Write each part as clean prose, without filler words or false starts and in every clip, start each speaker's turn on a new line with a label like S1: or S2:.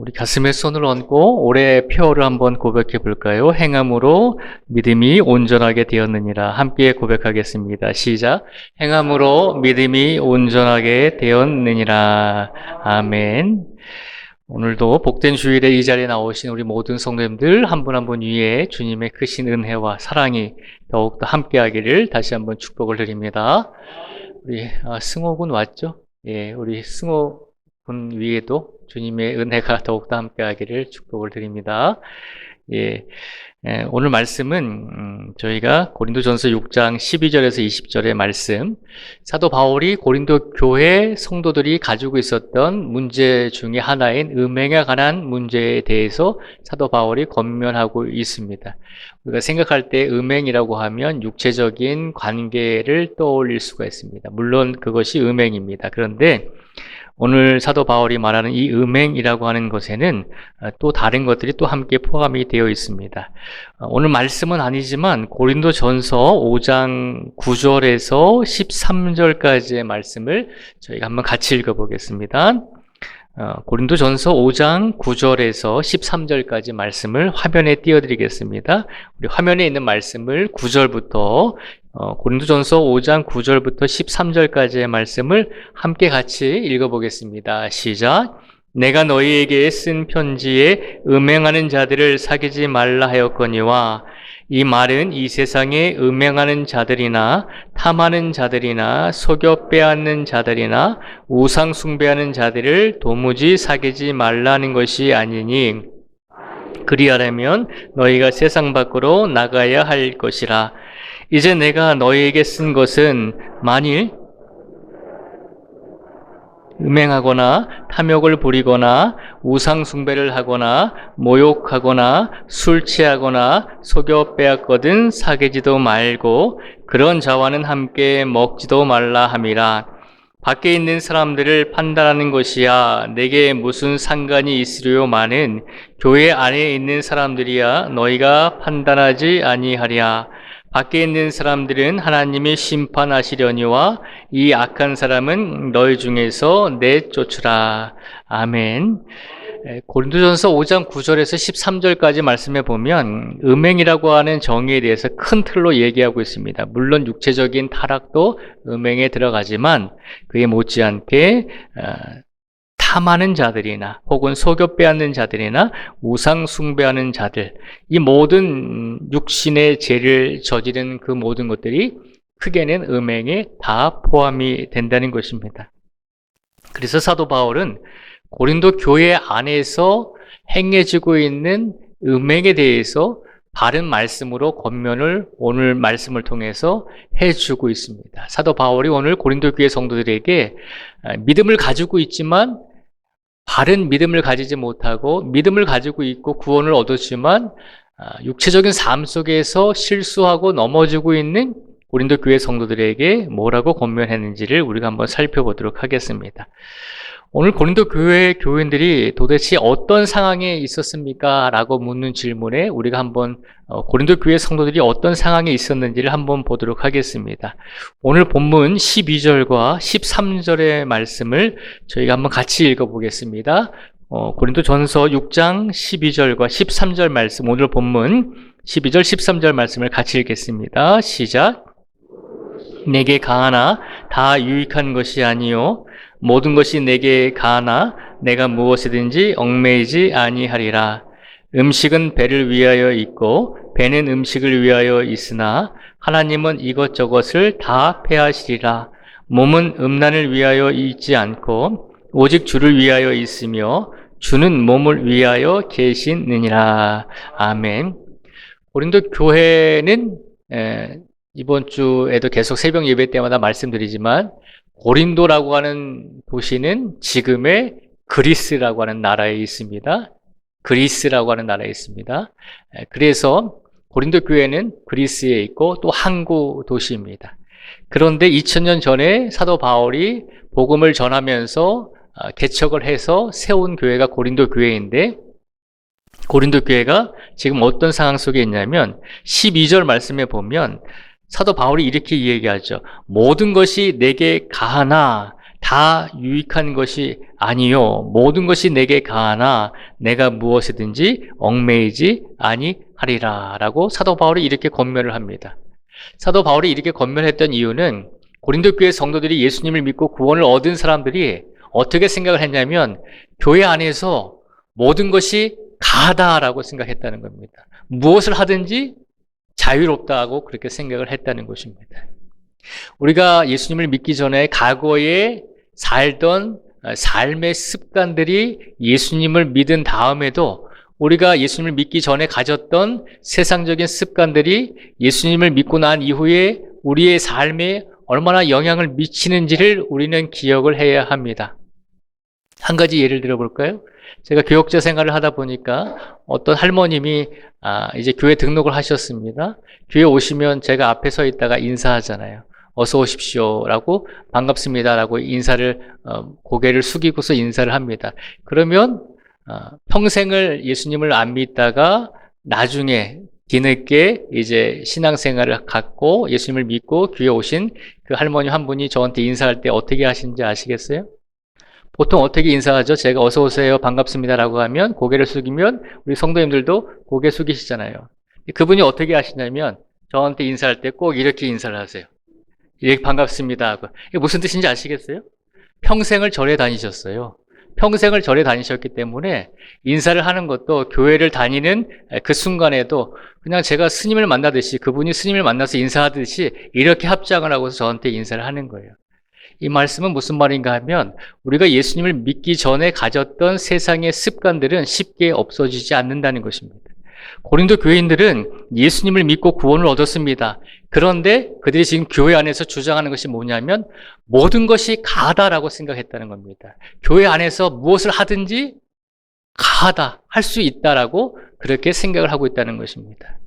S1: 우리 가슴에 손을 얹고 올해 표어를 한번 고백해 볼까요? 행함으로 믿음이 온전하게 되었느니라. 함께 고백하겠습니다. 시작. 행함으로 믿음이 온전하게 되었느니라. 아멘. 오늘도 복된 주일에 이 자리에 나오신 우리 모든 성도님들 한 분 한 분 위에 주님의 크신 은혜와 사랑이 더욱더 함께하기를 다시 한번 축복을 드립니다. 우리 승호군 왔죠? 예, 우리 승호 군 위에도 주님의 은혜가 더욱더 함께하기를 축복을 드립니다. 예, 오늘 말씀은 저희가 고린도전서 6장 12절에서 20절의 말씀, 사도 바울이 고린도 교회 성도들이 가지고 있었던 문제 중에 하나인 음행에 관한 문제에 대해서 사도 바울이 권면하고 있습니다. 우리가 생각할 때 음행이라고 하면 육체적인 관계를 떠올릴 수가 있습니다. 물론 그것이 음행입니다. 그런데 오늘 사도 바울이 말하는 이 음행이라고 하는 것에는 또 다른 것들이 또 함께 포함이 되어 있습니다. 오늘 말씀은 아니지만 고린도전서 5장 9절에서 13절까지의 말씀을 저희가 한번 같이 읽어보겠습니다. 고린도전서 5장 9절에서 13절까지 말씀을 화면에 띄워드리겠습니다. 우리 화면에 있는 말씀을 9절부터 고린도전서 5장 9절부터 13절까지의 말씀을 함께 같이 읽어보겠습니다. 시작. 내가 너희에게 쓴 편지에 음행하는 자들을 사귀지 말라 하였거니와 이 말은 이 세상에 음행하는 자들이나 탐하는 자들이나 속여 빼앗는 자들이나 우상 숭배하는 자들을 도무지 사귀지 말라는 것이 아니니 그리하려면 너희가 세상 밖으로 나가야 할 것이라. 이제 내가 너희에게 쓴 것은 만일 음행하거나 탐욕을 부리거나 우상 숭배를 하거나 모욕하거나 술 취하거나 속여 빼앗거든 사귀지도 말고 그런 자와는 함께 먹지도 말라 함이라. 밖에 있는 사람들을 판단하는 것이야 내게 무슨 상관이 있으려마는 교회 안에 있는 사람들이야 너희가 판단하지 아니하랴. 밖에 있는 사람들은 하나님이 심판하시려니와 이 악한 사람은 너희 중에서 내쫓으라. 아멘. 고린도전서 5장 9절에서 13절까지 말씀해 보면 음행이라고 하는 정의에 대해서 큰 틀로 얘기하고 있습니다. 물론 육체적인 타락도 음행에 들어가지만 그에 못지않게 탐하는 자들이나 혹은 속여 빼앗는 자들이나 우상 숭배하는 자들, 이 모든 육신의 죄를 저지른 그 모든 것들이 크게는 음행에 다 포함이 된다는 것입니다. 그래서 사도 바울은 고린도 교회 안에서 행해지고 있는 음행에 대해서 바른 말씀으로 권면을 오늘 말씀을 통해서 해주고 있습니다. 사도 바울이 오늘 고린도 교회 성도들에게 믿음을 가지고 있지만 바른 믿음을 가지지 못하고 믿음을 가지고 있고 구원을 얻었지만 육체적인 삶 속에서 실수하고 넘어지고 있는 고린도 교회 성도들에게 뭐라고 권면했는지를 우리가 한번 살펴보도록 하겠습니다. 오늘 고린도 교회 교인들이 도대체 어떤 상황에 있었습니까? 라고 묻는 질문에 우리가 한번 고린도 교회 성도들이 어떤 상황에 있었는지를 한번 보도록 하겠습니다. 오늘 본문 12절과 13절의 말씀을 저희가 한번 같이 읽어보겠습니다. 고린도전서 6장 12절과 13절 말씀, 오늘 본문 12절, 13절 말씀을 같이 읽겠습니다. 시작. 내게 가하나 다 유익한 것이 아니요 모든 것이 내게 가하나 내가 무엇이든지 얽매이지 아니하리라. 음식은 배를 위하여 있고 배는 음식을 위하여 있으나 하나님은 이것저것을 다 폐하시리라. 몸은 음란을 위하여 있지 않고 오직 주를 위하여 있으며 주는 몸을 위하여 계시느니라. 아멘. 고린도 교회는 이번 주에도 계속 새벽 예배 때마다 말씀드리지만 고린도라고 하는 도시는 지금의 그리스라고 하는 나라에 있습니다. 그리스라고 하는 나라에 있습니다. 그래서 고린도 교회는 그리스에 있고 또 항구 도시입니다. 그런데 2000년 전에 사도 바울이 복음을 전하면서 개척을 해서 세운 교회가 고린도 교회인데 고린도 교회가 지금 어떤 상황 속에 있냐면 12절 말씀에 보면 사도 바울이 이렇게 얘기하죠. 모든 것이 내게 가하나 다 유익한 것이 아니요 모든 것이 내게 가하나 내가 무엇이든지 얽매이지 아니하리라 라고 사도 바울이 이렇게 권면을 합니다. 사도 바울이 이렇게 권면했던 이유는 고린도 교회 성도들이 예수님을 믿고 구원을 얻은 사람들이 어떻게 생각을 했냐면 교회 안에서 모든 것이 가하다라고 생각했다는 겁니다. 무엇을 하든지 자유롭다고 그렇게 생각을 했다는 것입니다. 우리가 예수님을 믿기 전에 과거에 살던 삶의 습관들이 예수님을 믿은 다음에도 우리가 예수님을 믿기 전에 가졌던 세상적인 습관들이 예수님을 믿고 난 이후에 우리의 삶에 얼마나 영향을 미치는지를 우리는 기억을 해야 합니다. 한 가지 예를 들어볼까요? 제가 교역자 생활을 하다 보니까 어떤 할머님이 이제 교회 등록을 하셨습니다. 교회 오시면 제가 앞에 서 있다가 인사하잖아요. 어서 오십시오 라고 반갑습니다 라고 인사를 고개를 숙이고서 인사를 합니다. 그러면 평생을 예수님을 안 믿다가 나중에 뒤늦게 이제 신앙생활을 갖고 예수님을 믿고 교회에 오신 그 할머니 한 분이 저한테 인사할 때 어떻게 하시는지 아시겠어요? 보통 어떻게 인사하죠? 제가 어서 오세요 반갑습니다 라고 하면 고개를 숙이면 우리 성도님들도 고개 숙이시잖아요. 그분이 어떻게 하시냐면 저한테 인사할 때 꼭 이렇게 인사를 하세요. 이렇게 반갑습니다 하고. 이게 무슨 뜻인지 아시겠어요? 평생을 절에 다니셨어요. 평생을 절에 다니셨기 때문에 인사를 하는 것도 교회를 다니는 그 순간에도 그냥 제가 스님을 만나듯이 그분이 스님을 만나서 인사하듯이 이렇게 합장을 하고서 저한테 인사를 하는 거예요. 이 말씀은 무슨 말인가 하면 우리가 예수님을 믿기 전에 가졌던 세상의 습관들은 쉽게 없어지지 않는다는 것입니다. 고린도 교인들은 예수님을 믿고 구원을 얻었습니다. 그런데 그들이 지금 교회 안에서 주장하는 것이 뭐냐면 모든 것이 가하다라고 생각했다는 겁니다. 교회 안에서 무엇을 하든지 가하다, 할 수 있다라고 그렇게 생각을 하고 있다는 것입니다.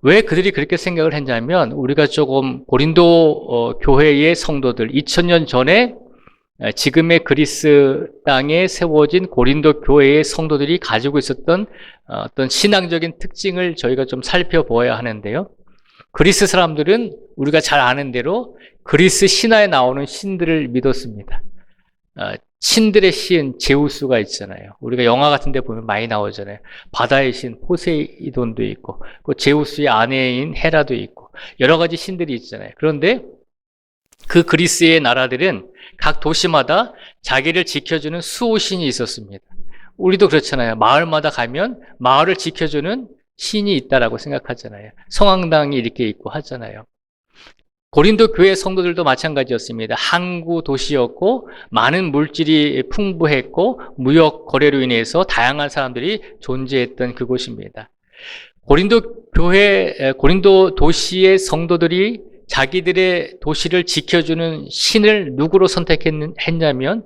S1: 왜 그들이 그렇게 생각을 했냐면 우리가 조금 고린도 교회의 성도들 2000년 전에 지금의 그리스 땅에 세워진 고린도 교회의 성도들이 가지고 있었던 어떤 신앙적인 특징을 저희가 좀 살펴보아야 하는데요. 그리스 사람들은 우리가 잘 아는 대로 그리스 신화에 나오는 신들을 믿었습니다. 신들의 신 제우스가 있잖아요. 우리가 영화 같은 데 보면 많이 나오잖아요. 바다의 신 포세이돈도 있고 그 제우스의 아내인 헤라도 있고 여러 가지 신들이 있잖아요. 그런데 그 그리스의 나라들은 각 도시마다 자기를 지켜주는 수호신이 있었습니다. 우리도 그렇잖아요. 마을마다 가면 마을을 지켜주는 신이 있다라고 생각하잖아요. 성황당이 이렇게 있고 하잖아요. 고린도 교회 성도들도 마찬가지였습니다. 항구 도시였고 많은 물질이 풍부했고 무역 거래로 인해서 다양한 사람들이 존재했던 그곳입니다. 고린도 도시의 성도들이 자기들의 도시를 지켜주는 신을 누구로 선택했냐면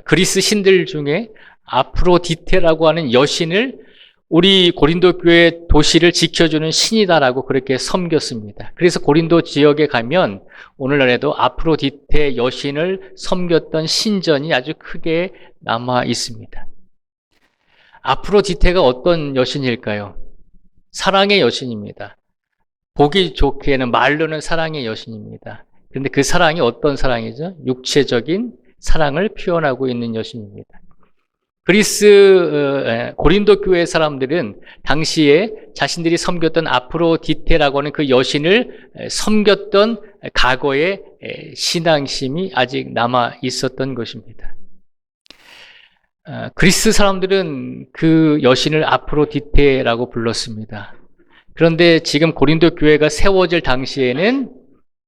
S1: 그리스 신들 중에 아프로디테라고 하는 여신을 우리 고린도 교회 도시를 지켜주는 신이다라고 그렇게 섬겼습니다. 그래서 고린도 지역에 가면 오늘날에도 아프로디테 여신을 섬겼던 신전이 아주 크게 남아 있습니다. 아프로디테가 어떤 여신일까요? 사랑의 여신입니다. 보기 좋게는 말로는 사랑의 여신입니다. 그런데 그 사랑이 어떤 사랑이죠? 육체적인 사랑을 표현하고 있는 여신입니다. 고린도 교회 사람들은 당시에 자신들이 섬겼던 아프로디테라고 하는 그 여신을 섬겼던 과거의 신앙심이 아직 남아 있었던 것입니다. 그리스 사람들은 그 여신을 아프로디테라고 불렀습니다. 그런데 지금 고린도 교회가 세워질 당시에는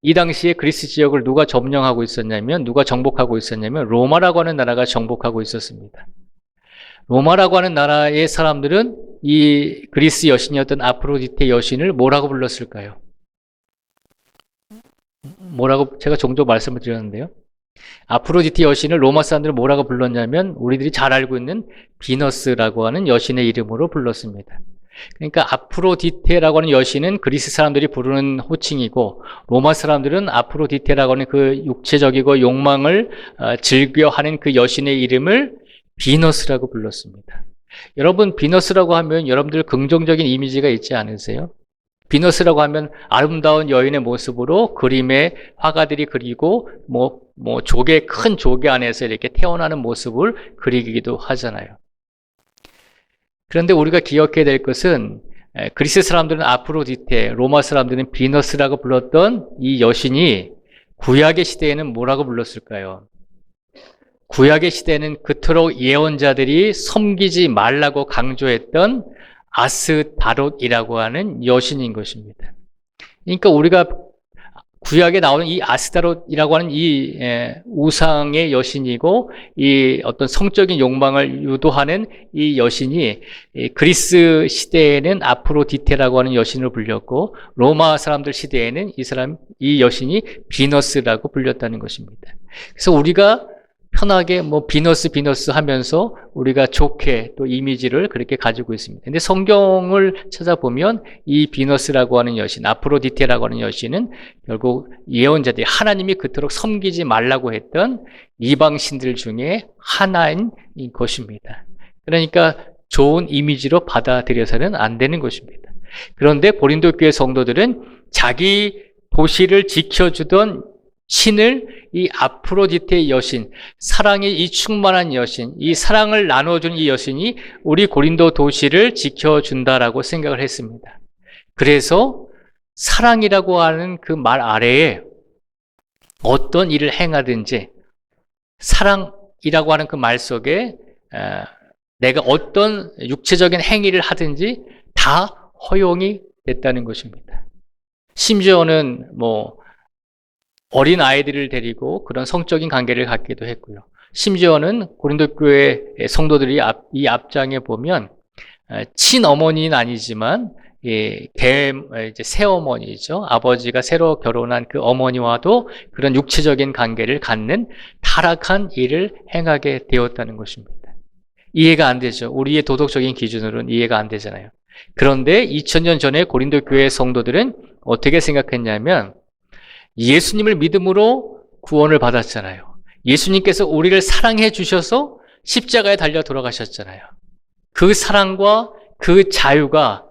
S1: 이 당시에 그리스 지역을 누가 점령하고 있었냐면 누가 정복하고 있었냐면 로마라고 하는 나라가 정복하고 있었습니다. 로마라고 하는 나라의 사람들은 이 그리스 여신이었던 아프로디테 여신을 뭐라고 불렀을까요? 뭐라고 제가 종종 말씀을 드렸는데요. 아프로디테 여신을 로마 사람들은 뭐라고 불렀냐면 우리들이 잘 알고 있는 비너스라고 하는 여신의 이름으로 불렀습니다. 그러니까 아프로디테라고 하는 여신은 그리스 사람들이 부르는 호칭이고 로마 사람들은 아프로디테라고 하는 그 육체적이고 욕망을 즐겨하는 그 여신의 이름을 비너스라고 불렀습니다. 여러분 비너스라고 하면 여러분들 긍정적인 이미지가 있지 않으세요? 비너스라고 하면 아름다운 여인의 모습으로 그림에 화가들이 그리고 뭐 큰 조개 안에서 이렇게 태어나는 모습을 그리기도 하잖아요. 그런데 우리가 기억해야 될 것은 그리스 사람들은 아프로디테, 로마 사람들은 비너스라고 불렀던 이 여신이 구약의 시대에는 뭐라고 불렀을까요? 구약의 시대에는 그토록 예언자들이 섬기지 말라고 강조했던 아스다롯이라고 하는 여신인 것입니다. 그러니까 우리가 구약에 나오는 이 아스다롯이라고 하는 이 우상의 여신이고 이 어떤 성적인 욕망을 유도하는 이 여신이 그리스 시대에는 아프로디테라고 하는 여신을 불렸고 로마 사람들 시대에는 이 여신이 비너스라고 불렸다는 것입니다. 그래서 우리가 편하게 뭐 비너스 하면서 우리가 좋게 또 이미지를 그렇게 가지고 있습니다. 근데 성경을 찾아보면 이 비너스라고 하는 여신, 아프로디테라고 하는 여신은 결국 예언자들이 하나님이 그토록 섬기지 말라고 했던 이방 신들 중에 하나인 것입니다. 그러니까 좋은 이미지로 받아들여서는 안 되는 것입니다. 그런데 고린도 교회 성도들은 자기 도시를 지켜주던 신을 이 아프로디테의 여신, 사랑의 이 충만한 여신, 이 사랑을 나눠주는 이 여신이 우리 고린도 도시를 지켜준다라고 생각을 했습니다. 그래서 사랑이라고 하는 그 말 아래에 어떤 일을 행하든지 사랑이라고 하는 그 말 속에 내가 어떤 육체적인 행위를 하든지 다 허용이 됐다는 것입니다. 심지어는 뭐 어린 아이들을 데리고 그런 성적인 관계를 갖기도 했고요. 심지어는 고린도 교회 성도들이 이 앞장에 보면 친어머니는 아니지만 이제 새어머니죠. 아버지가 새로 결혼한 그 어머니와도 그런 육체적인 관계를 갖는 타락한 일을 행하게 되었다는 것입니다. 이해가 안 되죠. 우리의 도덕적인 기준으로는 이해가 안 되잖아요. 그런데 2000년 전에 고린도 교회 성도들은 어떻게 생각했냐면 예수님을 믿음으로 구원을 받았잖아요. 예수님께서 우리를 사랑해 주셔서 십자가에 달려 돌아가셨잖아요. 그 사랑과 그 자유가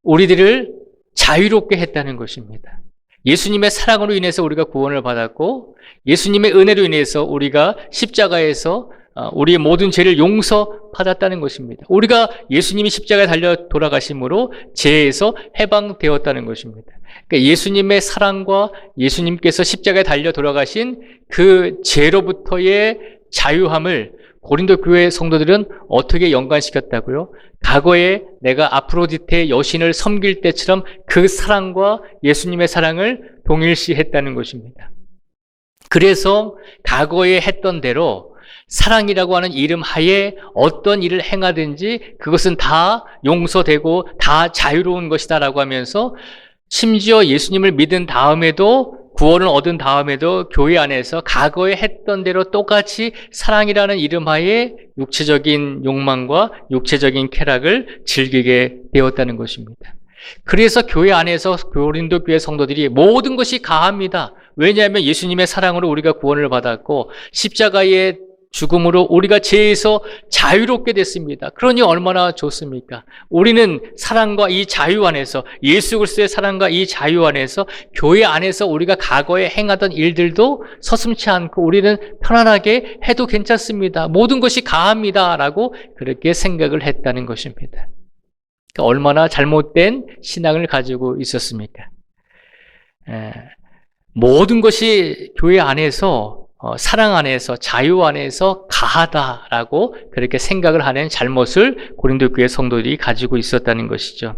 S1: 우리들을 자유롭게 했다는 것입니다. 예수님의 사랑으로 인해서 우리가 구원을 받았고 예수님의 은혜로 인해서 우리가 십자가에서 우리의 모든 죄를 용서받았다는 것입니다. 우리가 예수님이 십자가에 달려 돌아가심으로 죄에서 해방되었다는 것입니다. 그러니까 예수님의 사랑과 예수님께서 십자가에 달려 돌아가신 그 죄로부터의 자유함을 고린도 교회 성도들은 어떻게 연관시켰다고요? 과거에 내가 아프로디테 여신을 섬길 때처럼 그 사랑과 예수님의 사랑을 동일시했다는 것입니다. 그래서 과거에 했던 대로 사랑이라고 하는 이름 하에 어떤 일을 행하든지 그것은 다 용서되고 다 자유로운 것이다라고 하면서 심지어 예수님을 믿은 다음에도 구원을 얻은 다음에도 교회 안에서 과거에 했던 대로 똑같이 사랑이라는 이름 하에 육체적인 욕망과 육체적인 쾌락을 즐기게 되었다는 것입니다. 그래서 교회 안에서 고린도 교회 성도들이 모든 것이 가합니다. 왜냐하면 예수님의 사랑으로 우리가 구원을 받았고 십자가의 죽음으로 우리가 죄에서 자유롭게 됐습니다. 그러니 얼마나 좋습니까? 우리는 사랑과 이 자유 안에서 예수 그리스도의 사랑과 이 자유 안에서 교회 안에서 우리가 과거에 행하던 일들도 서슴지 않고 우리는 편안하게 해도 괜찮습니다. 모든 것이 가합니다. 라고 그렇게 생각을 했다는 것입니다. 그러니까 얼마나 잘못된 신앙을 가지고 있었습니까? 모든 것이 교회 안에서 사랑 안에서 자유 안에서 가하다라고 그렇게 생각을 하는 잘못을 고린도 교회 성도들이 가지고 있었다는 것이죠.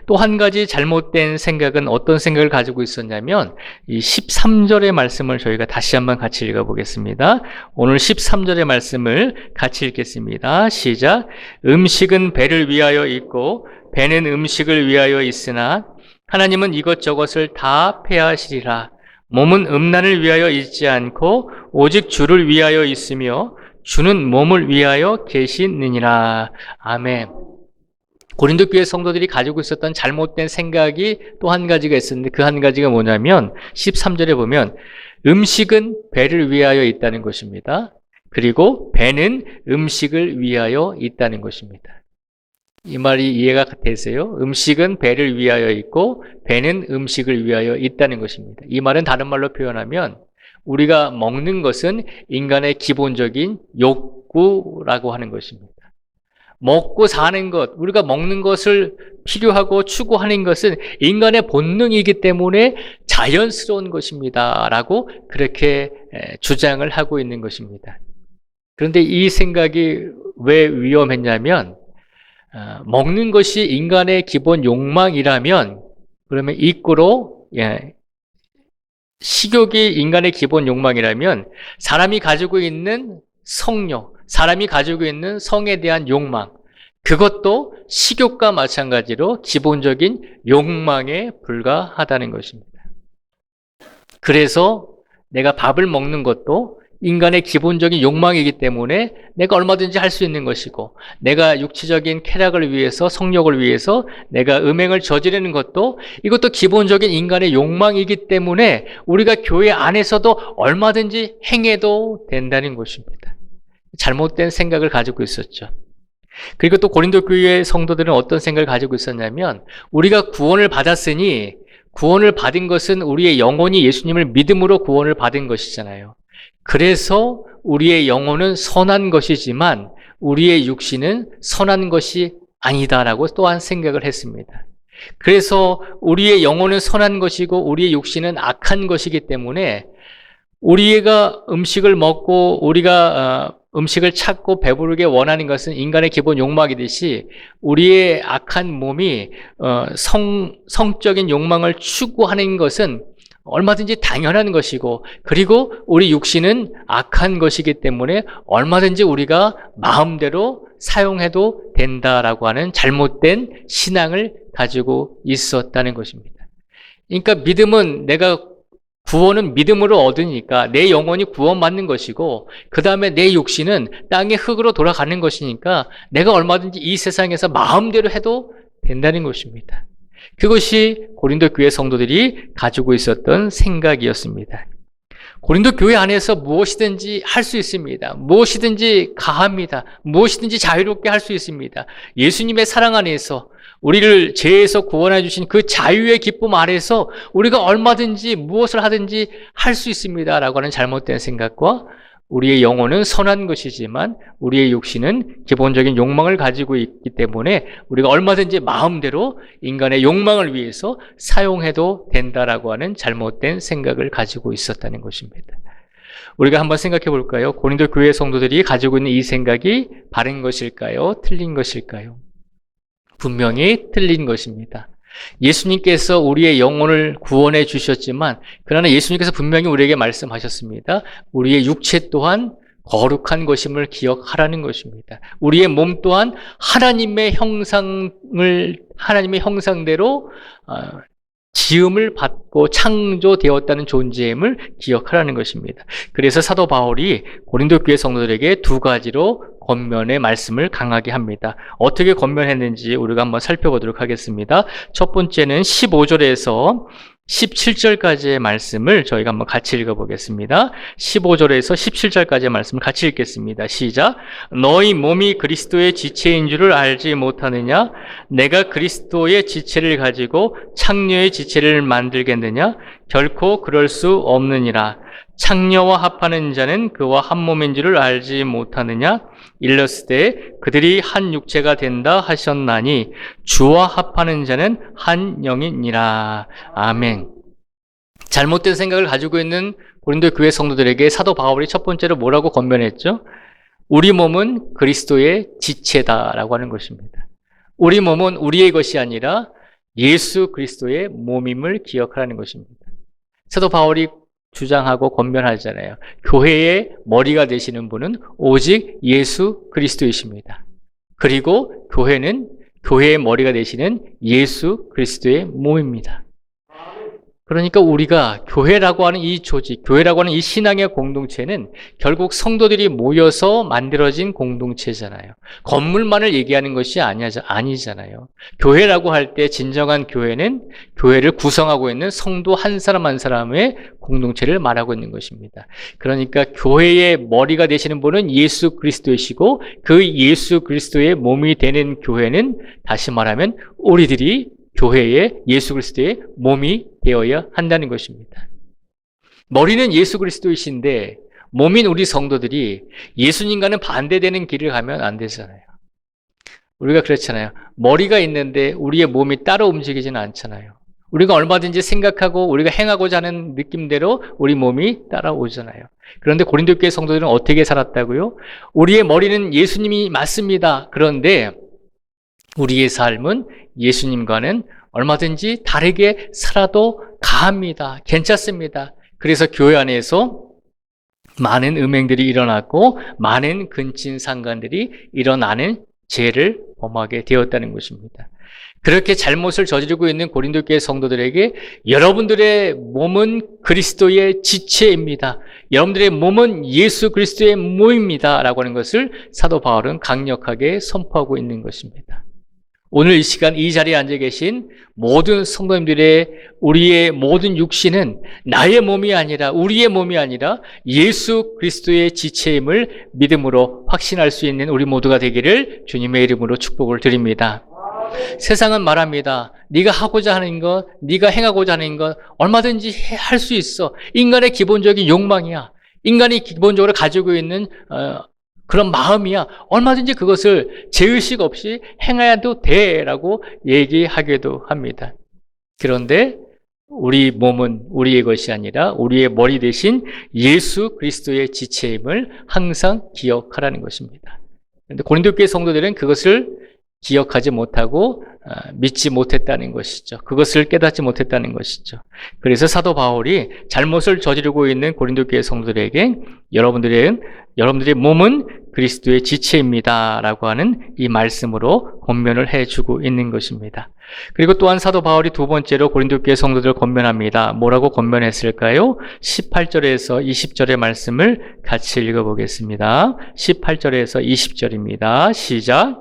S1: 또 한 가지 잘못된 생각은 어떤 생각을 가지고 있었냐면 이 13절의 말씀을 저희가 다시 한번 같이 읽어보겠습니다. 오늘 13절의 말씀을 같이 읽겠습니다. 시작. 음식은 배를 위하여 있고 배는 음식을 위하여 있으나 하나님은 이것저것을 다 폐하시리라. 몸은 음란을 위하여 있지 않고 오직 주를 위하여 있으며 주는 몸을 위하여 계시느니라. 아멘. 고린도 교회 성도들이 가지고 있었던 잘못된 생각이 또 한 가지가 있었는데 그 한 가지가 뭐냐면 13절에 보면 음식은 배를 위하여 있다는 것입니다. 그리고 배는 음식을 위하여 있다는 것입니다. 이 말이 이해가 되세요? 음식은 배를 위하여 있고 배는 음식을 위하여 있다는 것입니다. 이 말은 다른 말로 표현하면 우리가 먹는 것은 인간의 기본적인 욕구라고 하는 것입니다. 먹고 사는 것, 우리가 먹는 것을 필요하고 추구하는 것은 인간의 본능이기 때문에 자연스러운 것입니다. 라고 그렇게 주장을 하고 있는 것입니다. 그런데 이 생각이 왜 위험했냐면, 먹는 것이 인간의 기본 욕망이라면, 그러면 이꼬로, 식욕이 인간의 기본 욕망이라면, 사람이 가지고 있는 성욕, 사람이 가지고 있는 성에 대한 욕망, 그것도 식욕과 마찬가지로 기본적인 욕망에 불과하다는 것입니다. 그래서 내가 밥을 먹는 것도 인간의 기본적인 욕망이기 때문에 내가 얼마든지 할 수 있는 것이고, 내가 육체적인 쾌락을 위해서, 성욕을 위해서 내가 음행을 저지르는 것도 이것도 기본적인 인간의 욕망이기 때문에 우리가 교회 안에서도 얼마든지 행해도 된다는 것입니다. 잘못된 생각을 가지고 있었죠. 그리고 또 고린도 교회 성도들은 어떤 생각을 가지고 있었냐면, 우리가 구원을 받았으니 구원을 받은 것은 우리의 영혼이 예수님을 믿음으로 구원을 받은 것이잖아요. 그래서 우리의 영혼은 선한 것이지만 우리의 육신은 선한 것이 아니다라고 또한 생각을 했습니다. 그래서 우리의 영혼은 선한 것이고 우리의 육신은 악한 것이기 때문에 우리가 음식을 먹고 우리가 음식을 찾고 배부르게 원하는 것은 인간의 기본 욕망이듯이 우리의 악한 몸이 성적인 욕망을 추구하는 것은 얼마든지 당연한 것이고, 그리고 우리 육신은 악한 것이기 때문에 얼마든지 우리가 마음대로 사용해도 된다라고 하는 잘못된 신앙을 가지고 있었다는 것입니다. 그러니까 믿음은 구원은 믿음으로 얻으니까 내 영혼이 구원받는 것이고, 그 다음에 내 육신은 땅의 흙으로 돌아가는 것이니까 내가 얼마든지 이 세상에서 마음대로 해도 된다는 것입니다. 그것이 고린도 교회 성도들이 가지고 있었던 생각이었습니다. 고린도 교회 안에서 무엇이든지 할 수 있습니다. 무엇이든지 가합니다. 무엇이든지 자유롭게 할 수 있습니다. 예수님의 사랑 안에서 우리를 죄에서 구원해 주신 그 자유의 기쁨 아래서 우리가 얼마든지 무엇을 하든지 할 수 있습니다. 라고 하는 잘못된 생각과 우리의 영혼은 선한 것이지만 우리의 육신은 기본적인 욕망을 가지고 있기 때문에 우리가 얼마든지 마음대로 인간의 욕망을 위해서 사용해도 된다라고 하는 잘못된 생각을 가지고 있었다는 것입니다. 우리가 한번 생각해 볼까요? 고린도 교회 성도들이 가지고 있는 이 생각이 바른 것일까요? 틀린 것일까요? 분명히 틀린 것입니다. 예수님께서 우리의 영혼을 구원해 주셨지만, 그러나 예수님께서 분명히 우리에게 말씀하셨습니다. 우리의 육체 또한 거룩한 것임을 기억하라는 것입니다. 우리의 몸 또한 하나님의 형상대로 지음을 받고 창조되었다는 존재임을 기억하라는 것입니다. 그래서 사도 바울이 고린도 교회 성도들에게 두 가지로 권면의 말씀을 강하게 합니다. 어떻게 권면했는지 우리가 한번 살펴보도록 하겠습니다. 첫 번째는 15절에서 17절까지의 말씀을 저희가 한번 같이 읽어보겠습니다. 15절에서 17절까지의 말씀을 같이 읽겠습니다. 시작. 너희 몸이 그리스도의 지체인 줄을 알지 못하느냐? 내가 그리스도의 지체를 가지고 창녀의 지체를 만들겠느냐? 결코 그럴 수 없느니라. 창녀와 합하는 자는 그와 한 몸인 줄을 알지 못하느냐? 일렀으되 그들이 한 육체가 된다 하셨나니 주와 합하는 자는 한 영이니라. 아멘. 잘못된 생각을 가지고 있는 고린도 교회 성도들에게 사도 바울이 첫 번째로 뭐라고 권면했죠? 우리 몸은 그리스도의 지체다라고 하는 것입니다. 우리 몸은 우리의 것이 아니라 예수 그리스도의 몸임을 기억하라는 것입니다. 사도 바울이 주장하고 권면하잖아요. 교회의 머리가 되시는 분은 오직 예수 그리스도이십니다. 그리고 교회는 교회의 머리가 되시는 예수 그리스도의 몸입니다. 그러니까 우리가 교회라고 하는 이 조직, 교회라고 하는 이 신앙의 공동체는 결국 성도들이 모여서 만들어진 공동체잖아요. 건물만을 얘기하는 것이 아니잖아요. 교회라고 할 때 진정한 교회는 교회를 구성하고 있는 성도 한 사람 한 사람의 공동체를 말하고 있는 것입니다. 그러니까 교회의 머리가 되시는 분은 예수 그리스도이시고 그 예수 그리스도의 몸이 되는 교회는 다시 말하면 우리들이 교회의 예수 그리스도의 몸이 되어야 한다는 것입니다. 머리는 예수 그리스도이신데 몸인 우리 성도들이 예수님과는 반대되는 길을 가면 안 되잖아요. 우리가 그렇잖아요. 머리가 있는데 우리의 몸이 따로 움직이지는 않잖아요. 우리가 얼마든지 생각하고 우리가 행하고자 하는 느낌대로 우리 몸이 따라오잖아요. 그런데 고린도 교회 성도들은 어떻게 살았다고요? 우리의 머리는 예수님이 맞습니다. 그런데 우리의 삶은 예수님과는 얼마든지 다르게 살아도 가합니다. 괜찮습니다. 그래서 교회 안에서 많은 음행들이 일어났고 많은 근친상간들이 일어나는 죄를 범하게 되었다는 것입니다. 그렇게 잘못을 저지르고 있는 고린도 교회 성도들에게 여러분들의 몸은 그리스도의 지체입니다. 여러분들의 몸은 예수 그리스도의 몸입니다. 라고 하는 것을 사도 바울은 강력하게 선포하고 있는 것입니다. 오늘 이 시간 이 자리에 앉아 계신 모든 성도님들의 우리의 모든 육신은 나의 몸이 아니라 우리의 몸이 아니라 예수 그리스도의 지체임을 믿음으로 확신할 수 있는 우리 모두가 되기를 주님의 이름으로 축복을 드립니다. 세상은 말합니다. 네가 하고자 하는 것, 네가 행하고자 하는 것 얼마든지 할 수 있어. 인간의 기본적인 욕망이야. 인간이 기본적으로 가지고 있는 그런 마음이야. 얼마든지 그것을 죄의식 없이 행해도 돼라고 얘기하기도 합니다. 그런데 우리 몸은 우리의 것이 아니라 우리의 머리 대신 예수 그리스도의 지체임을 항상 기억하라는 것입니다. 그런데 고린도 교회 성도들은 그것을 기억하지 못하고 믿지 못했다는 것이죠. 그것을 깨닫지 못했다는 것이죠. 그래서 사도 바울이 잘못을 저지르고 있는 고린도 교회 성도들에게 여러분들의 몸은 그리스도의 지체입니다. 라고 하는 이 말씀으로 권면을 해주고 있는 것입니다. 그리고 또한 사도 바울이 두 번째로 고린도 교회 성도들을 권면합니다. 뭐라고 권면했을까요? 18절에서 20절의 말씀을 같이 읽어보겠습니다. 18절에서 20절입니다. 시작.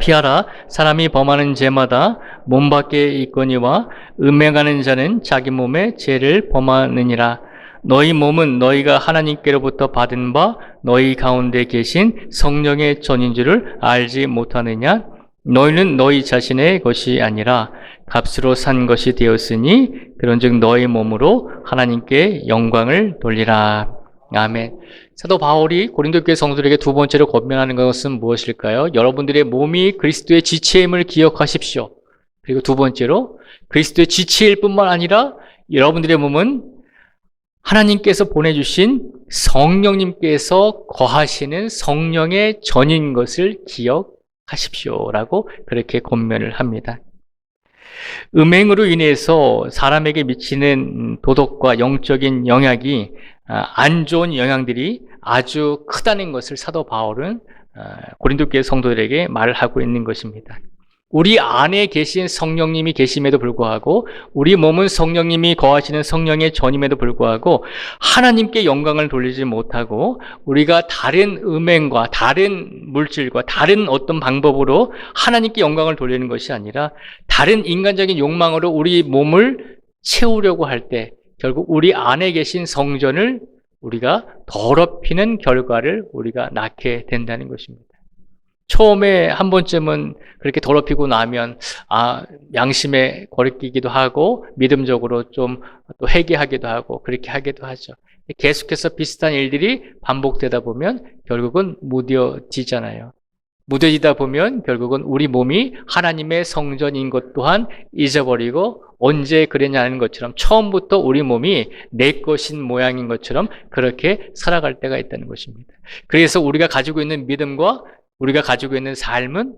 S1: 피하라. 사람이 범하는 죄마다 몸 밖에 있거니와 음행하는 자는 자기 몸에 죄를 범하느니라. 너희 몸은 너희가 하나님께로부터 받은 바 너희 가운데 계신 성령의 전인 줄을 알지 못하느냐? 너희는 너희 자신의 것이 아니라 값으로 산 것이 되었으니 그런즉 너희 몸으로 하나님께 영광을 돌리라. 아멘. 사도 바울이 고린도 교회 성도들에게 두 번째로 권면하는 것은 무엇일까요? 여러분들의 몸이 그리스도의 지체임을 기억하십시오. 그리고 두 번째로 그리스도의 지체일 뿐만 아니라 여러분들의 몸은 하나님께서 보내주신 성령님께서 거하시는 성령의 전인 것을 기억하십시오라고 그렇게 권면을 합니다. 음행으로 인해서 사람에게 미치는 도덕과 영적인 영향이 안 좋은 영향들이 아주 크다는 것을 사도 바울은 고린도 교회 성도들에게 말을 하고 있는 것입니다. 우리 안에 계신 성령님이 계심에도 불구하고 우리 몸은 성령님이 거하시는 성령의 전임에도 불구하고 하나님께 영광을 돌리지 못하고 우리가 다른 음행과 다른 물질과 다른 어떤 방법으로 하나님께 영광을 돌리는 것이 아니라 다른 인간적인 욕망으로 우리 몸을 채우려고 할 때 결국 우리 안에 계신 성전을 우리가 더럽히는 결과를 우리가 낳게 된다는 것입니다. 처음에 한 번쯤은 그렇게 더럽히고 나면 양심에 거리끼기도 하고 믿음적으로 좀 또 회개하기도 하고 그렇게 하기도 하죠. 계속해서 비슷한 일들이 반복되다 보면 결국은 무뎌지잖아요. 무뎌지다 보면 결국은 우리 몸이 하나님의 성전인 것 또한 잊어버리고 언제 그랬냐는 것처럼 처음부터 우리 몸이 내 것인 모양인 것처럼 그렇게 살아갈 때가 있다는 것입니다. 그래서 우리가 가지고 있는 믿음과 우리가 가지고 있는 삶은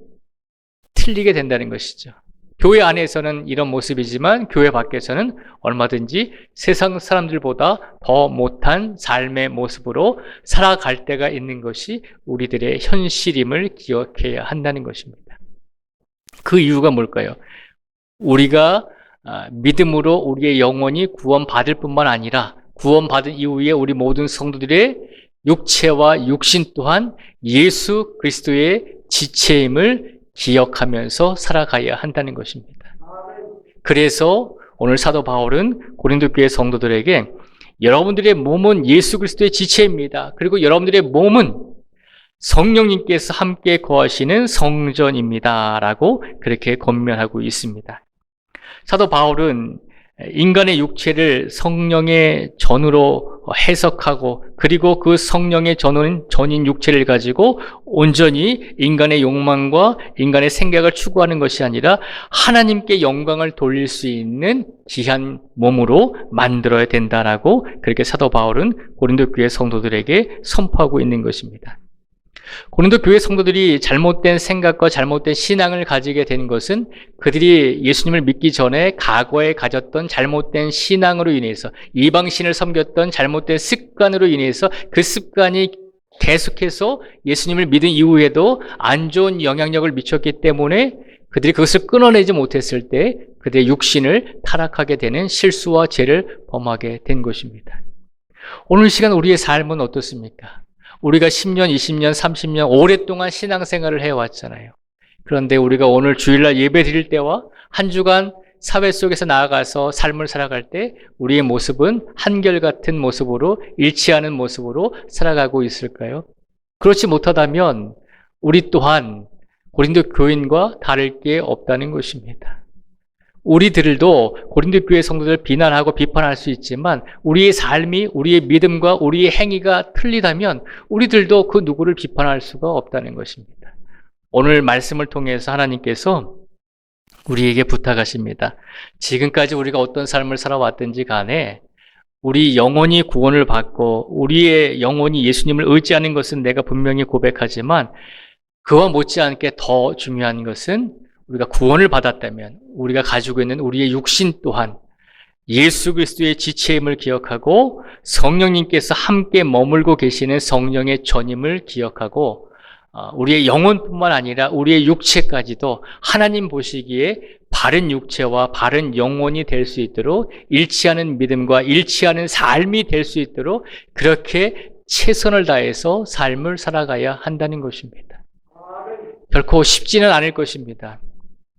S1: 틀리게 된다는 것이죠. 교회 안에서는 이런 모습이지만 교회 밖에서는 얼마든지 세상 사람들보다 더 못한 삶의 모습으로 살아갈 때가 있는 것이 우리들의 현실임을 기억해야 한다는 것입니다. 그 이유가 뭘까요? 우리가 믿음으로 우리의 영혼이 구원받을 뿐만 아니라 구원받은 이후에 우리 모든 성도들의 육체와 육신 또한 예수 그리스도의 지체임을 기억하면서 살아가야 한다는 것입니다. 그래서 오늘 사도 바울은 고린도 교회 성도들에게 여러분들의 몸은 예수 그리스도의 지체입니다. 그리고 여러분들의 몸은 성령님께서 함께 거하시는 성전입니다. 라고 그렇게 권면하고 있습니다. 사도 바울은 인간의 육체를 성령의 전으로 해석하고 그리고 그 성령의 전인 육체를 가지고 온전히 인간의 욕망과 인간의 생각을 추구하는 것이 아니라 하나님께 영광을 돌릴 수 있는 귀한 몸으로 만들어야 된다라고 그렇게 사도 바울은 고린도 교회 성도들에게 선포하고 있는 것입니다. 고린도 교회 성도들이 잘못된 생각과 잘못된 신앙을 가지게 된 것은 그들이 예수님을 믿기 전에 과거에 가졌던 잘못된 신앙으로 인해서 이방신을 섬겼던 잘못된 습관으로 인해서 그 습관이 계속해서 예수님을 믿은 이후에도 안 좋은 영향력을 미쳤기 때문에 그들이 그것을 끊어내지 못했을 때 그들의 육신을 타락하게 되는 실수와 죄를 범하게 된 것입니다. 오늘 시간 우리의 삶은 어떻습니까? 우리가 10년, 20년, 30년 오랫동안 신앙생활을 해왔잖아요. 그런데 우리가 오늘 주일날 예배 드릴 때와 한 주간 사회 속에서 나아가서 삶을 살아갈 때 우리의 모습은 한결같은 모습으로 일치하는 모습으로 살아가고 있을까요? 그렇지 못하다면 우리 또한 고린도 교인과 다를 게 없다는 것입니다. 우리들도 고린도 교회 성도들을 비난하고 비판할 수 있지만 우리의 삶이 우리의 믿음과 우리의 행위가 틀리다면 우리들도 그 누구를 비판할 수가 없다는 것입니다. 오늘 말씀을 통해서 하나님께서 우리에게 부탁하십니다. 지금까지 우리가 어떤 삶을 살아왔든지 간에 우리 영혼이 구원을 받고 우리의 영혼이 예수님을 의지하는 것은 내가 분명히 고백하지만 그와 못지않게 더 중요한 것은 우리가 구원을 받았다면 우리가 가지고 있는 우리의 육신 또한 예수 그리스도의 지체임을 기억하고 성령님께서 함께 머물고 계시는 성령의 전임을 기억하고 우리의 영혼뿐만 아니라 우리의 육체까지도 하나님 보시기에 바른 육체와 바른 영혼이 될 수 있도록 일치하는 믿음과 일치하는 삶이 될 수 있도록 그렇게 최선을 다해서 삶을 살아가야 한다는 것입니다. 결코 쉽지는 않을 것입니다.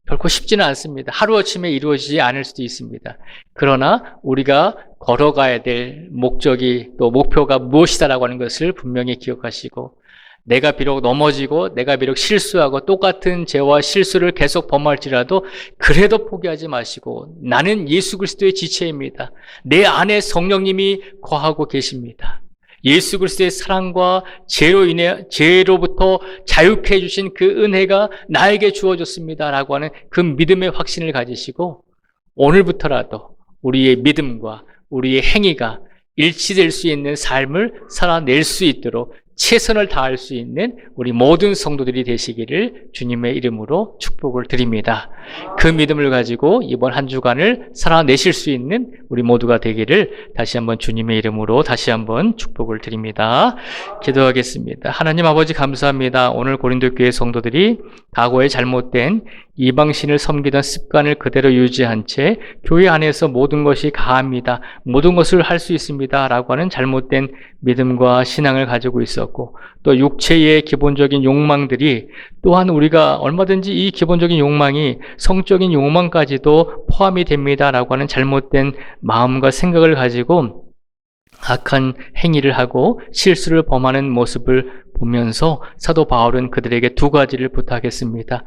S1: 결코 쉽지는 않습니다. 하루아침에 이루어지지 않을 수도 있습니다. 그러나 우리가 걸어가야 될 목적이 또 목표가 무엇이다라고 하는 것을 분명히 기억하시고 내가 비록 넘어지고 내가 비록 실수하고 똑같은 죄와 실수를 계속 범할지라도 그래도 포기하지 마시고 나는 예수 그리스도의 지체입니다. 내 안에 성령님이 거하고 계십니다. 예수 그리스도의 사랑과 죄로부터 자유케 해주신 그 은혜가 나에게 주어졌습니다라고 하는 그 믿음의 확신을 가지시고 오늘부터라도 우리의 믿음과 우리의 행위가 일치될 수 있는 삶을 살아낼 수 있도록 최선을 다할 수 있는 우리 모든 성도들이 되시기를 주님의 이름으로 축복을 드립니다. 그 믿음을 가지고 이번 한 주간을 살아내실 수 있는 우리 모두가 되기를 다시 한번 주님의 이름으로 다시 한번 축복을 드립니다. 기도하겠습니다. 하나님 아버지 감사합니다. 오늘 고린도 교회 성도들이 과거에 잘못된 이방신을 섬기던 습관을 그대로 유지한 채 교회 안에서 모든 것이 가합니다. 모든 것을 할 수 있습니다. 라고 하는 잘못된 믿음과 신앙을 가지고 있었고 또 육체의 기본적인 욕망들이 또한 우리가 얼마든지 이 기본적인 욕망이 성적인 욕망까지도 포함이 됩니다. 라고 하는 잘못된 마음과 생각을 가지고 악한 행위를 하고 실수를 범하는 모습을 보면서 사도 바울은 그들에게 두 가지를 부탁했습니다.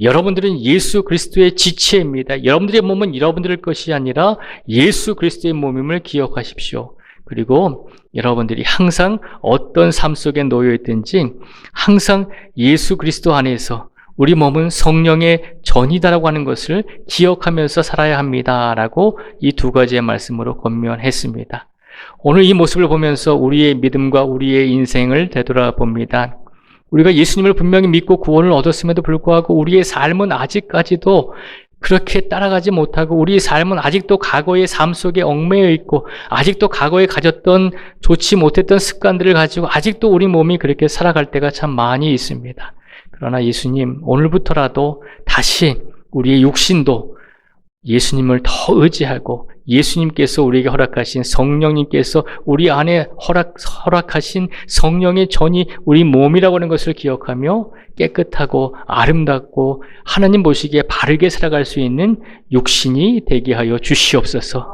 S1: 여러분들은 예수 그리스도의 지체입니다. 여러분들의 몸은 여러분들의 것이 아니라 예수 그리스도의 몸임을 기억하십시오. 그리고 여러분들이 항상 어떤 삶 속에 놓여 있든지 항상 예수 그리스도 안에서 우리 몸은 성령의 전이다라고 하는 것을 기억하면서 살아야 합니다라고 이 두 가지의 말씀으로 권면했습니다. 오늘 이 모습을 보면서 우리의 믿음과 우리의 인생을 되돌아봅니다. 우리가 예수님을 분명히 믿고 구원을 얻었음에도 불구하고 우리의 삶은 아직까지도 그렇게 따라가지 못하고 우리의 삶은 아직도 과거의 삶 속에 얽매여 있고 아직도 과거에 가졌던 좋지 못했던 습관들을 가지고 아직도 우리 몸이 그렇게 살아갈 때가 참 많이 있습니다. 그러나 예수님 오늘부터라도 다시 우리의 육신도 예수님을 더 의지하고 예수님께서 우리에게 허락하신 성령님께서 우리 안에 허락하신 성령의 전이 우리 몸이라고 하는 것을 기억하며 깨끗하고 아름답고 하나님 보시기에 바르게 살아갈 수 있는 육신이 되게 하여 주시옵소서.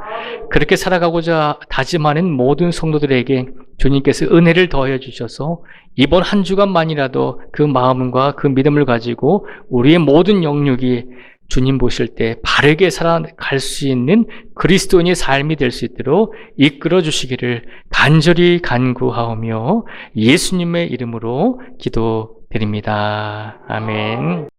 S1: 그렇게 살아가고자 다짐하는 모든 성도들에게 주님께서 은혜를 더하여 주셔서 이번 한 주간만이라도 그 마음과 그 믿음을 가지고 우리의 모든 영역이 주님 보실 때 바르게 살아갈 수 있는 그리스도인의 삶이 될 수 있도록 이끌어 주시기를 간절히 간구하오며 예수님의 이름으로 기도드립니다. 아멘.